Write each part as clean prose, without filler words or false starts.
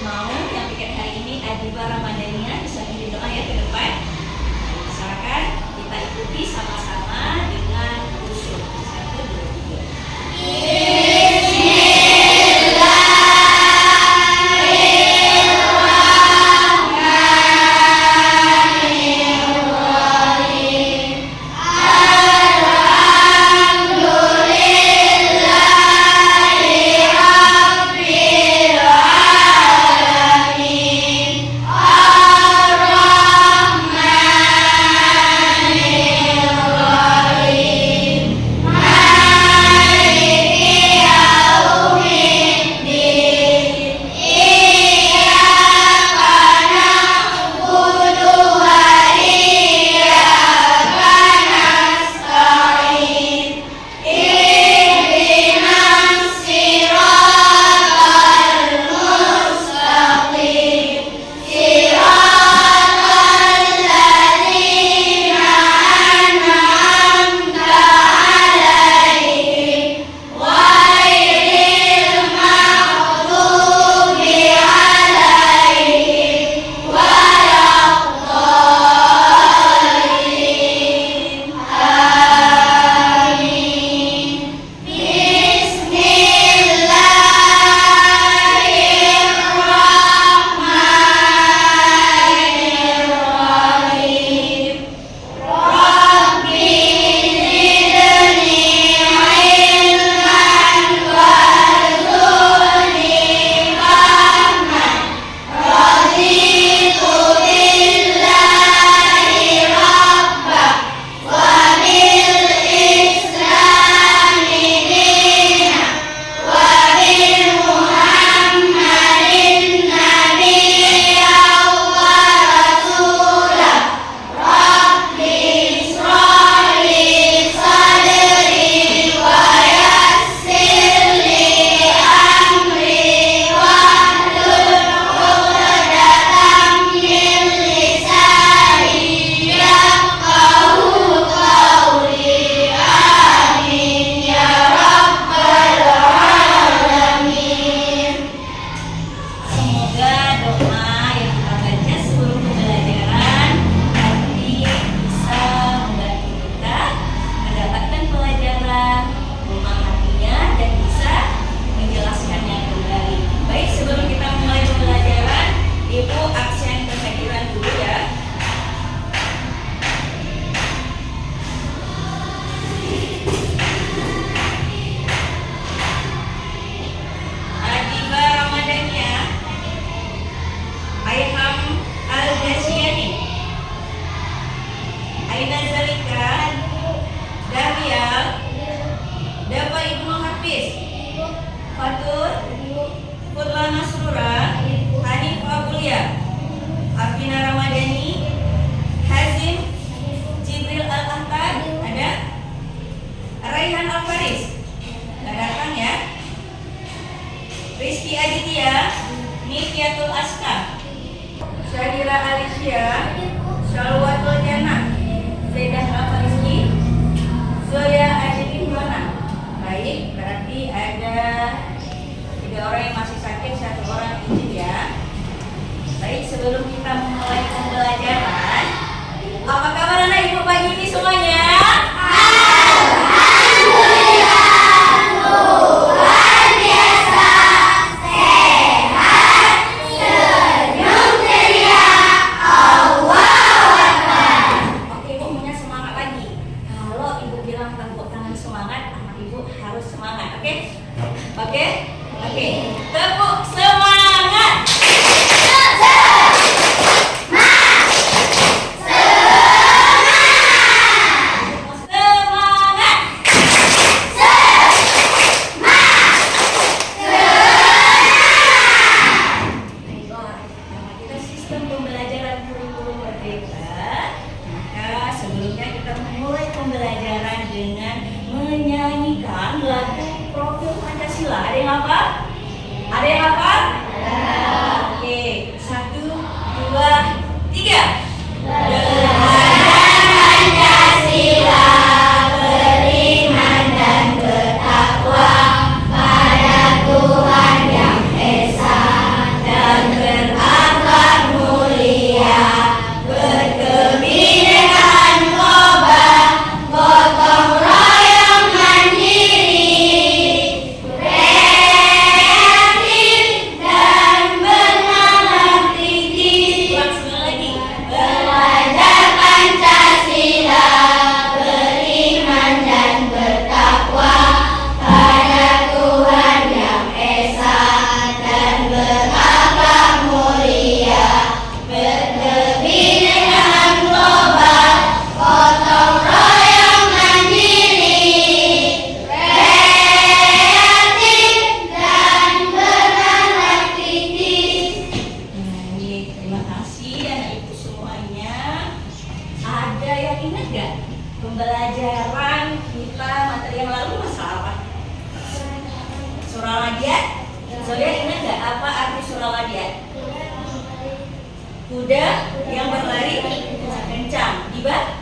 mau nyampaikan hari ini Adiba Ramadhania bisa pimpin doa ya ke depan. Silakan kita ikuti sama-sama dengan khusyuk. 1, 2, 3. Fatur, Putla Masrura, Hanif Abulia, Afina Ramadhani, Hazim, Jibril Al-Ahtar, ada? Raihan Al-Faris, nggak datang ya? Rizky Aditya, Nityatul Aska, Syadira Alicia, Shalwatul Jannah, Zaidah Al-Farizki, Zoya Ajin Imrana. Baik, berarti ada 3 orang yang masih sakit, 1 orang izin ya. Baik, sebelum kita memulai pembelajaran, apa kabar anak ibu pagi ini semuanya? Oke, tepuk semangat. Baiklah, karena kita sistem pembelajaran kurikulum merdeka, maka sebelumnya kita memulai pembelajaran dengan menyanyikan lagu Profil Pancasila. Ada yang apa? Ada yang apa? Oke, 1, 2, 3. Pancasila beriman dan bertakwa pada Tuhan Yang Esa dan Surawadiat. Zoya ingat nggak apa arti Surawadiat? Kuda yang berlari kencang. Tiba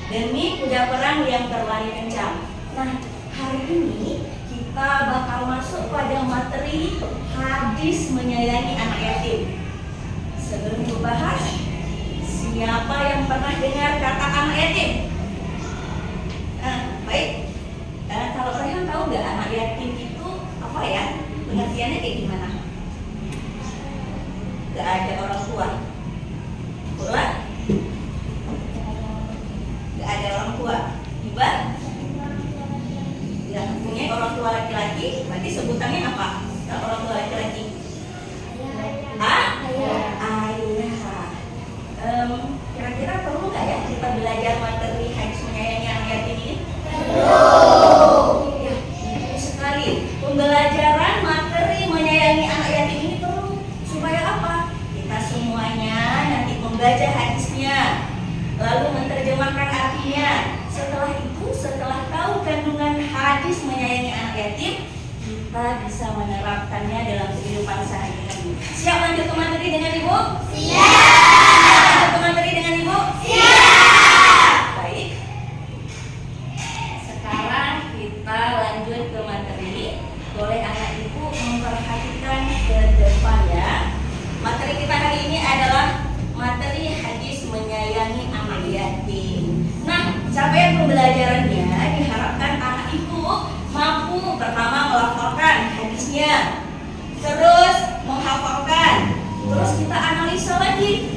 demi kuda perang yang berlari kencang. Nah, hari ini kita bakal masuk pada materi hadis menyayangi anak yatim. Sebelum kita bahas, siapa yang pernah dengar kata anak yatim? Baik. Kalau kalian tahu nggak anak yatim itu apa ya? Pengertiannya kayak gimana? Gak ada orang tua. Pulang? Gak ada orang tua. Tiba? Gak punya orang tua laki-laki. Berarti sebutannya apa? Kalau orang tua laki-laki? Ayah. Kira-kira perlu nggak ya kita belajar materi hadis menyayangi anak yatim ini? Ya, betul sekali. Pembelajaran materi menyayangi anak yatim ini perlu supaya apa? Kita semuanya nanti membaca hadisnya, lalu menerjemahkan artinya. Setelah itu, setelah tahu kandungan hadis menyayangi anak yatim, kita bisa menerapkannya dalam kehidupan sehari-hari. Siap lanjut ke materi dengan Ibu? Siap. Lanjut ke materi dengan Ibu? Siap. Baik. Sekarang kita lanjut ke materi. Boleh anak Ibu memperhatikan ke depan ya. Materi kita hari ini adalah materi hadis menyayangi anak yatim. Nah, capaian pembelajarannya diharapkan anak Ibu mampu pertama melafalkan hadisnya, terus menghafalkan, terus kita analisa lagi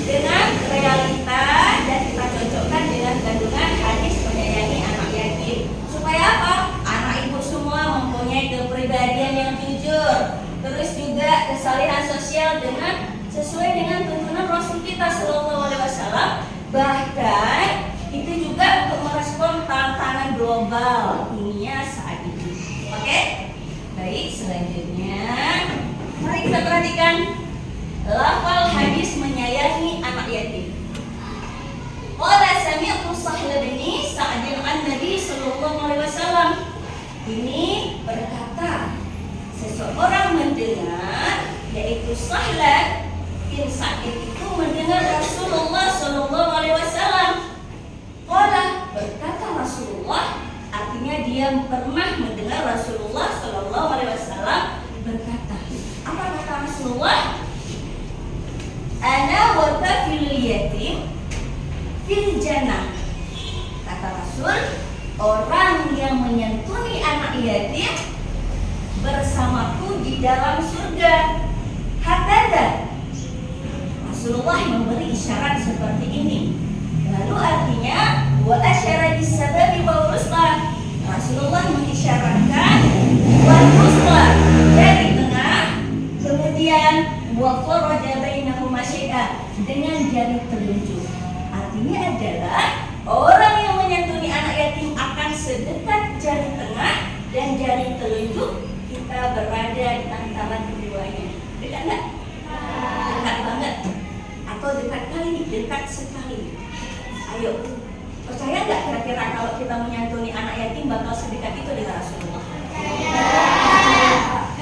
dengan realita dan kita cocokkan dengan kandungan hadis menyayangi anak yatim. Supaya apa? Anak Ibu semua mempunyai kepribadian yang jujur, terus juga kesalehan sosial dengan sesuai dengan tuntunan Rasul kita Sallallahu Alaihi Wasallam. Bahkan itu juga untuk merespon tantangan global dunia saat ini. Oke? Baik, selanjutnya mari kita perhatikan lafal hadis menyayangi anak yatim. Qala sami'tu Sahl bin Sa'd an-Nabi sallallahu alaihi wasallam. Ini berkata seseorang mendengar, yaitu Sahl bin Sa'd itu mendengar Rasulullah sallallahu alaihi wasallam. Qala, berkata Rasulullah, artinya dia pernah mendengar Rasulullah sallallahu alaihi wasallam berkata. Apa kata Rasulullah? Ana wa kafil yatim fil jannah. Kata Rasul, orang yang menyantuni anak yatim bersamaku di dalam surga. Hakada. Rasulullah memberi isyarat seperti ini. Lalu artinya wa asyara bisababi wal rusla. Rasulullah mengisyaratkan wal rusla dari tengah, kemudian wa faraja bainahuma syai'a dengan jari telunjuk. Artinya adalah orang yang menyantuni anak yatim akan sedekat jari tengah dan jari telunjuk. Kita berada di antara keduanya. Dekat enggak? Dekat banget. Atau dekat kali? Dekat sekali. Ayo, percaya nggak kira-kira kalau kita menyantuni anak yatim bakal sedekat itu dengan Rasulullah?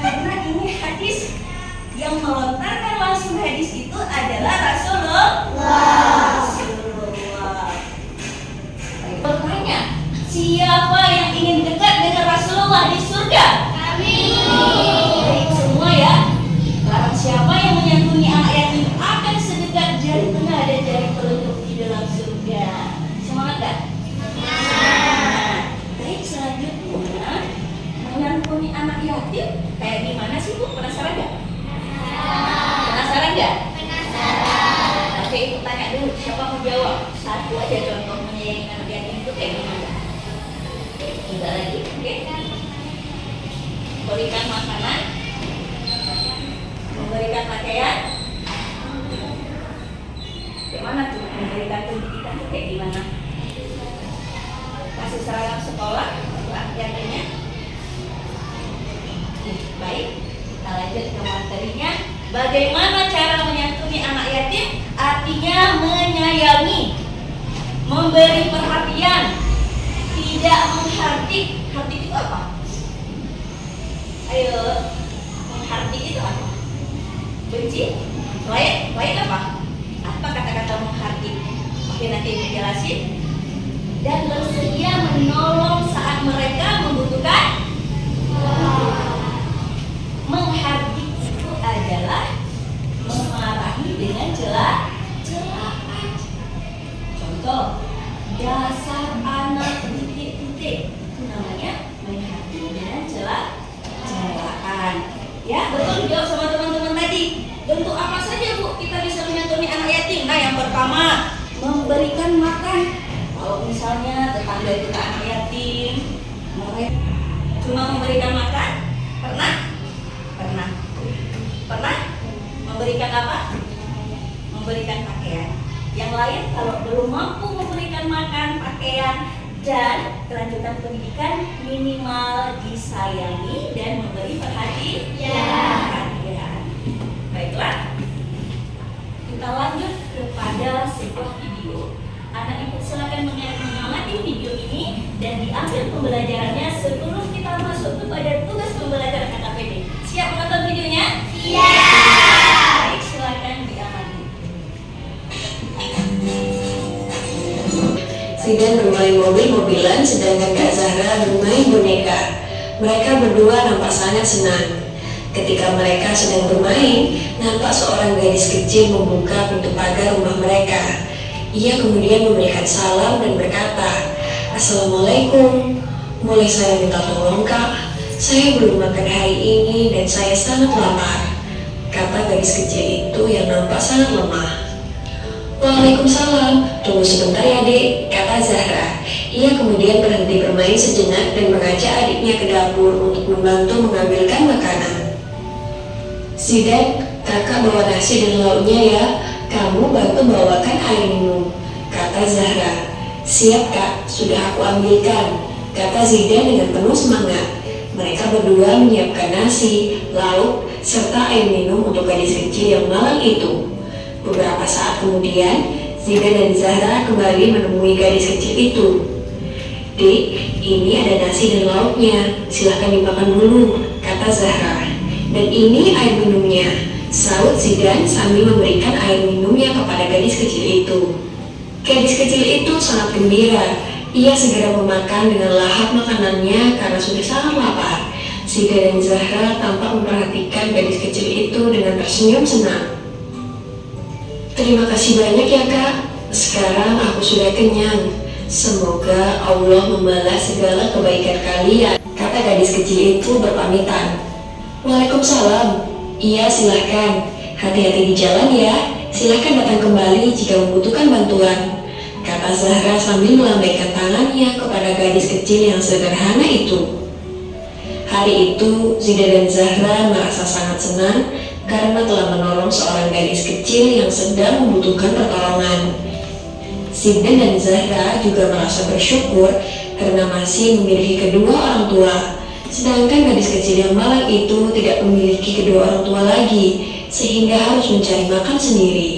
Karena ini hadis yang melontarkan langsung hadis itu adalah Rasulullah. Bertanya, siapa yang ingin dekat dengan Rasulullah di surga? Baik semua ya. Barang siapa yang menyantuni anak yatim akan sedekat jari tengah dan jari telunjuk di dalam surga. Semangat gak? Baik, selanjutnya menyantuni anak yatim kayak gimana sih Bu? Penasaran gak? Penasaran gak? Penasaran. Oke, aku tanya dulu, siapa mau jawab? Satu aja contoh menyayangi anak yatim itu kayak gimana? Tidak lagi, oke? Berikan makanan, memberikan pakaian. Bagaimana tuh memberikan pendidikan itu kayak gimana? Kasih seragam sekolah, yatimnya. Baik, kita lanjut ke materinya. Bagaimana cara menyantuni anak yatim? Artinya menyayangi, memberi perhatian, tidak menghardik. Hardik itu apa? Ayo, menghardik itu apa? Benci? Lain apa? Apa kata-kata menghardik? Oke, nanti Ibu jelasin. Dan bersedia menolong saat mereka membutuhkan. Menghardik itu adalah memarahi dengan celaan. Contoh, dasar anak titik-titik, itu namanya menghardik dengan celaan. Ya, betul jawab sama teman-teman tadi. Bentuk apa saja Bu kita bisa menyantuni anak yatim? Nah, yang pertama, memberikan makan. Kalau misalnya tetangga kita anak yatim, mereka cuma memberikan makan, pernah? Memberikan apa? Memberikan pakaian. Yang lain kalau belum mampu memberikan makan, pakaian, dan kelanjutan pendidikan, minimal disayangi dan memberi perhatian. Baiklah, kita lanjut kepada sebuah video. Anak ibu silakan mengamati video ini dan diambil pembelajarannya sebelum kita masuk kepada tugas pembelajaran KKPD. Siap menonton videonya? Siap. Baik, silakan diamati. Zidan bermain mobil-mobilan sedangkan Kak Zahra bermain boneka. Mereka berdua nampak sangat senang. Ketika mereka sedang bermain, nampak seorang gadis kecil membuka pintu pagar rumah mereka. Ia kemudian memberikan salam dan berkata, "Assalamualaikum, boleh saya minta tolong Kak? Saya belum makan hari ini dan saya sangat lapar," kata gadis kecil itu yang nampak sangat lemah. "Waalaikumsalam, tunggu sebentar ya Dek," kata Zahra. Ia kemudian berhenti bermain sejenak dan mengajak adiknya ke dapur untuk membantu mengambilkan makanan. "Zidan, kakak bawa nasi dan lauknya ya, kamu bantu bawakan air minum," kata Zahra. "Siap Kak, sudah aku ambilkan," kata Zidan dengan penuh semangat. Mereka berdua menyiapkan nasi, lauk, serta air minum untuk gadis kecil yang malang itu. Beberapa saat kemudian, Zidan dan Zahra kembali menemui gadis kecil itu. "Dek, ini ada nasi dan lauknya, silahkan dimakan dulu," kata Zahra. "Dan ini air minumnya," saut Zidan sambil memberikan air minumnya kepada gadis kecil itu. Gadis kecil itu sangat gembira. Ia segera memakan dengan lahap makanannya karena sudah sangat lapar. Zidan dan Zahra tampak memperhatikan gadis kecil itu dengan tersenyum senang. "Terima kasih banyak ya Kak, sekarang aku sudah kenyang. Semoga Allah membalas segala kebaikan kalian," kata gadis kecil itu berpamitan. "Waalaikumsalam. Iya, silahkan. Hati-hati di jalan ya. Silahkan datang kembali jika membutuhkan bantuan," kata Zahra sambil melambaikan tangannya kepada gadis kecil yang sederhana itu. Hari itu, Zidan dan Zahra merasa sangat senang karena telah menolong seorang gadis kecil yang sedang membutuhkan pertolongan. Zidan dan Zahra juga merasa bersyukur karena masih memiliki kedua orang tua. Sedangkan gadis kecil yang malang itu tidak memiliki kedua orang tua lagi, sehingga harus mencari makan sendiri.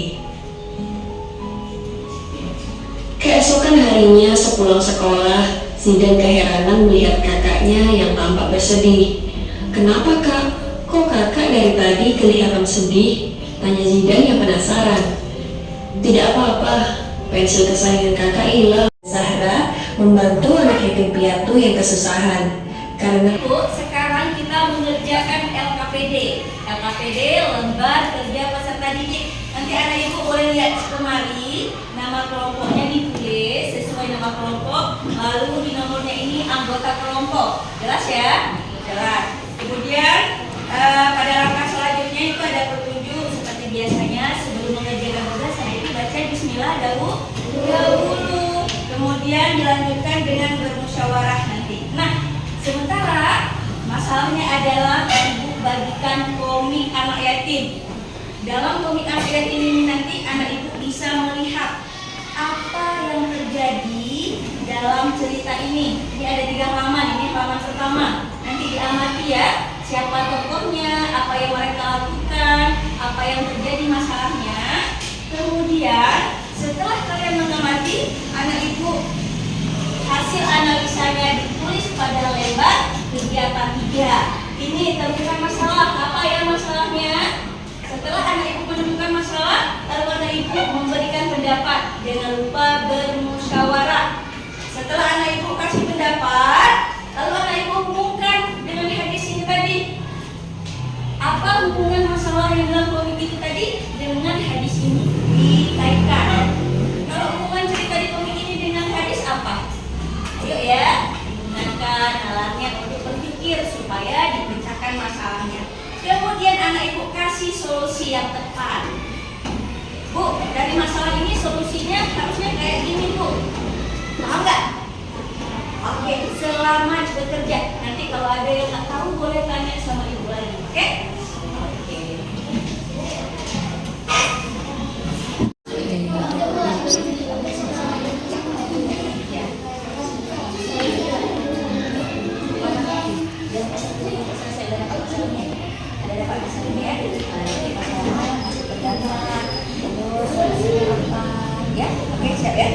Keesokan harinya sepulang sekolah, Zidan keheranan melihat kakaknya yang tampak bersedih. "Kenapa Kak? Kok kakak dari tadi kelihatan sedih?" tanya Zidan yang penasaran. "Tidak apa-apa, pensil kesayangan kakak hilang." Zahra membantu anak yatim piatu yang kesusahan. Karena sekarang kita mengerjakan LKPD. LKPD, lembar kerja peserta didik. Nanti anak ibu boleh lihat kemari, nama kelompoknya ditulis sesuai nama kelompok, lalu di nomornya ini anggota kelompok. Jelas ya? Jelas. Kemudian pada langkah selanjutnya itu ada petunjuk seperti biasanya sebelum mengerjakan tugas anak ibu baca Bismillah dahulu. Kemudian dilanjutkan dengan bermusyawarah nanti. Nah, sementara masalahnya adalah ibu bagikan komik anak yatim. Dalam komik anak yatim ini nanti anak ibu bisa melihat apa yang terjadi dalam cerita ini. Ini ada 3 halaman, ini halaman pertama. Nanti diamati ya, siapa tokohnya, apa yang mereka lakukan, apa yang terjadi masalahnya. Kemudian setelah kalian mengamati, anak ibu hasil analisanya ditulis pada lembar kegiatan 3. Ini ini temukan masalah. Apa ya masalahnya? Setelah anak ibu menemukan masalah, lalu anak ibu memberikan pendapat. Jangan lupa bermusyawarah. Setelah anak ibu kasih pendapat, lalu anak ibu hubungkan dengan hadis ini tadi. Apa hubungan masalah yang dalam komik itu tadi dengan hadis ini? Dikaitkan. Kalau hubungan cerita di komik ini dengan hadis apa? Ayo ya, gunakan alatnya untuk berpikir supaya dipecahkan masalahnya. Kemudian anak ibu kasih solusi yang tepat. Bu, dari masalah ini solusinya harusnya kayak gini bu. Paham nggak? Oke, selamat bekerja. Nanti kalau ada yang nggak tahu boleh tanya sama ibu lagi. Oke? Oke. Ya, oke, siap ya.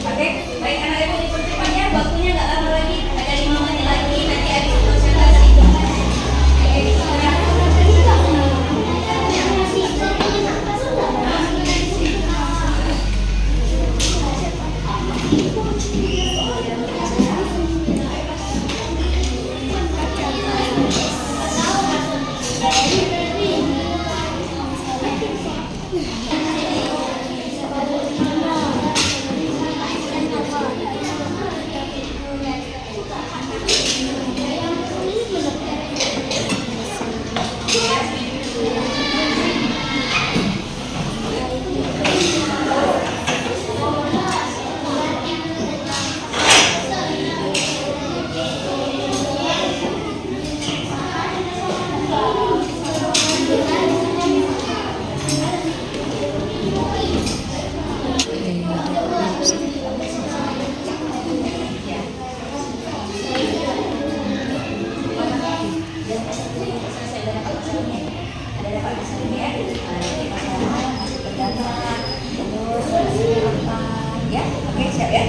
Oke, baik anak ibu dipercepat ya, waktunya nggak lama lagi, ada 5 menit lagi, nanti habis konsentrasi. Ya, oke, siap ya.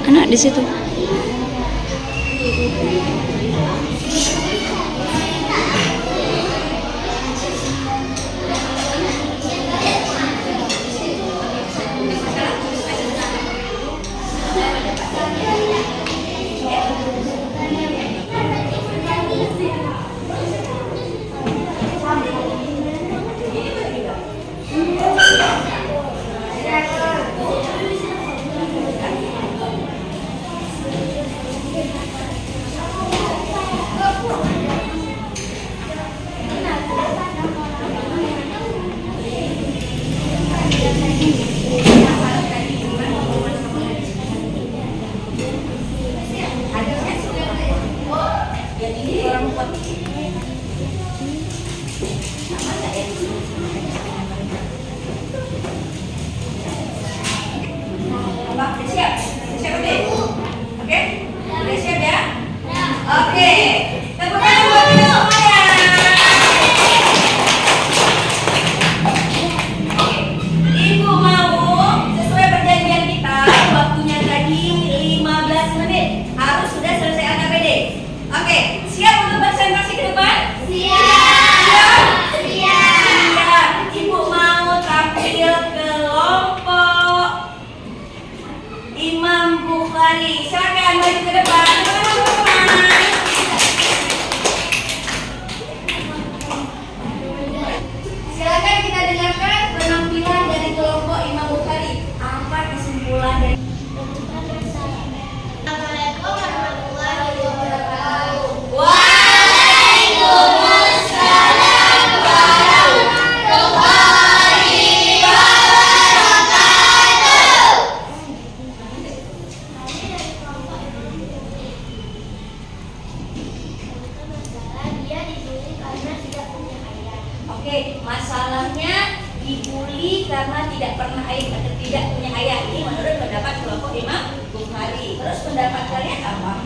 Anak di situ. Udah siap? Siap udah? Oke? Udah siap ya? Oke. Tepuk tangan buat kita semuanya. Oke. Ibu mau sesuai perjanjian kita, waktunya tadi 15 menit. Harus sudah selesai AKBD. Oke, siap untuk presentasi ke depan? Siap. Siap. Ibu mau tampil kelompok Imam Bukhari. Silakan maju ke depan, teman-teman. Oke, masalahnya dibully karena tidak pernah ayah atau tidak punya ayah. Ini menurut pendapat kelompok Imam Bukhari. Terus pendapat kalian apa?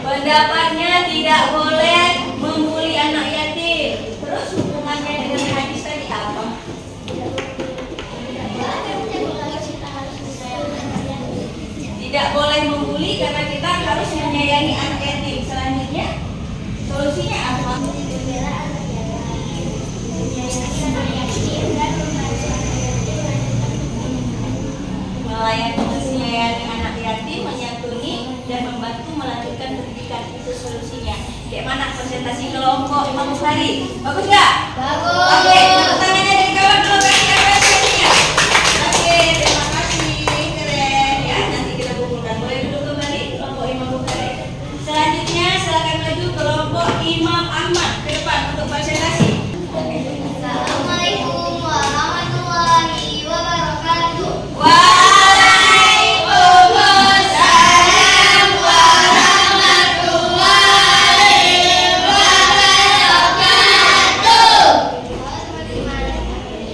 Pendapatnya tidak boleh membuli anak yatim. Terus hubungannya dengan hadis tadi apa? Tidak boleh membuli karena kita harus menyayangi anak yatim. Selanjutnya, solusinya apa? Menyayangi anak yatim, menyantuni dan membantu melanjutkan pendidikan, itu solusinya. Bagaimana presentasi kelompok Imam Bukhari? Bagus nggak? Bagus. Oke, tepuk tangannya dari kawan dulu, kasih apresiasinya. Oke, terima kasih, keren ya. Nanti kita kumpulkan. Boleh duduk kembali kelompok Imam Bukhari. Selanjutnya silakan maju kelompok Imam Ahmad ke depan untuk presentasi. Assalamualaikum warahmatullahi wabarakatuh. Waalaikumsalam warahmatullahi wabarakatuh. Bagaimana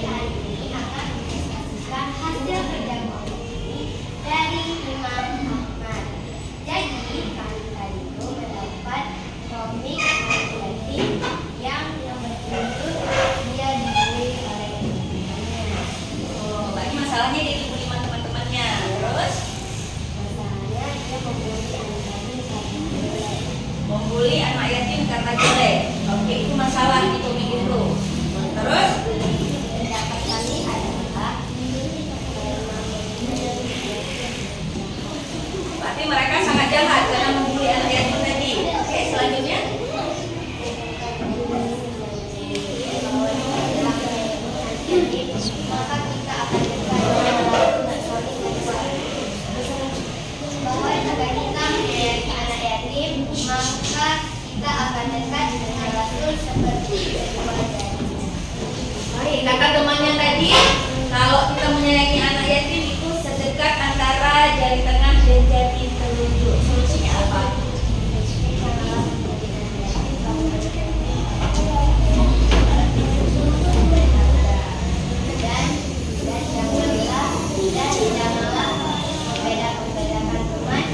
hari ini akan menyaksikan hasil kerja komisi dari Imam Ahmad. Jadi kami tadi itu mendapat komik yatim yang berjudul Dia Dibully oleh Teman-temannya. Oh, berarti masalahnya dia dibully sama teman-temannya. Terus Masalahnya dia membuli anak yatim karena jelek. membuli anak yatim karena jelek. Oke, itu masalah di komik itu. Terus Pendapat kami adalah berarti mereka sangat jahat karena membuli anak yatim tadi. Oke, selanjutnya maka kita akan dekat bahwa jika kita menyayangi anak yatim, maka kita akan dekat dengan Rasul seperti kedua jari. baik, kata temannya tadi, kalau kita menyayangi anak yatim itu sedekat antara jari tengah dan jari telunjuk. Solusinya apa? Dan janganlah membedakan teman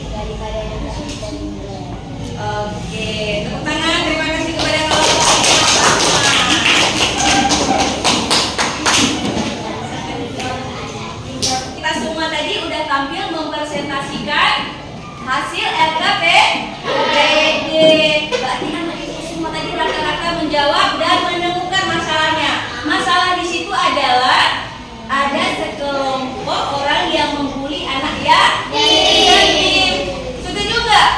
daripada yang baik dan jelek. Oke, tepuk tangan. Terima kasih kepada kelompok Imam Ahmad. Kita semua tadi udah tampil mempresentasikan hasil LKPD. Berarti anak itu semua tadi rata-rata menjawab dan menemukan masalahnya. Masalah di situ adalah ada sekelompok orang yang membuli anak yatim. Setuju nggak?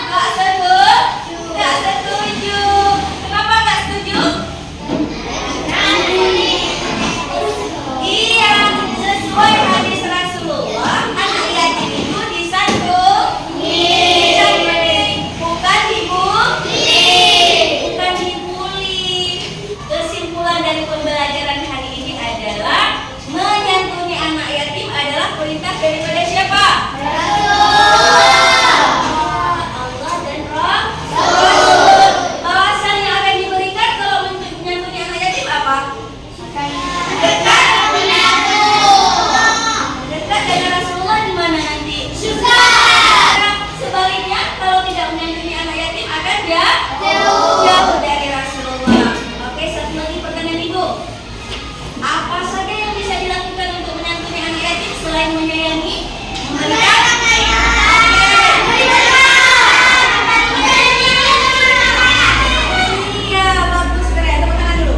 Nggak setuju? Nggak setuju. Kenapa nggak setuju? Iya, sesuai hadis Rasulullah, anak yatim itu disantuni, bukan dibully. Kesimpulan dari pembelajaran hari ini adalah menyantuni anak yatim adalah perintah daripada siapa? Allah dan Rasul. Alasan yang akan diberikan kalau menyantuni anak yatim apa? Dekat dengan Rasulullah di mana nanti? Sebaliknya kalau tidak menyantuni anak yatim akan jauh dari Rasulullah. Oke, satu lagi pertanyaan Ibu. Apa saja yang bisa dilakukan untuk menyantuni anak yatim selain menyayangi? Memberikan? Iya, bagus keren. Tepuk tangan dulu.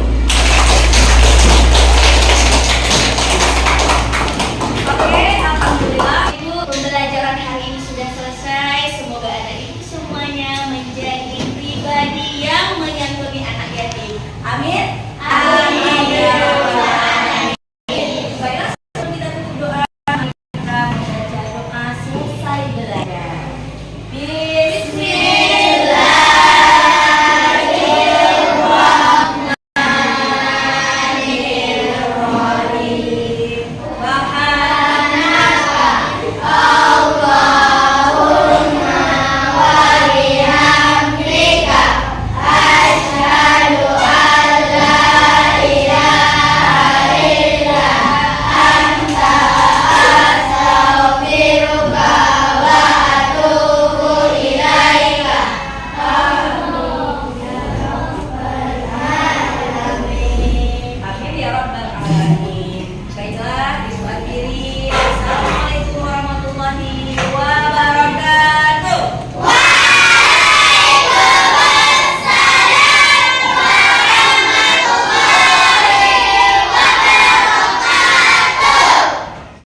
Oke, alhamdulillah Ibu, pembelajaran hari ini sudah selesai. Semoga anak ibu semuanya menjadi pribadi yang menyantuni anak yatim. Amin. Amin. Ya Rabbal Alamin. Baiklah, sebelum kita tutup doa, kita membaca doa selesai belajar. Bismillah.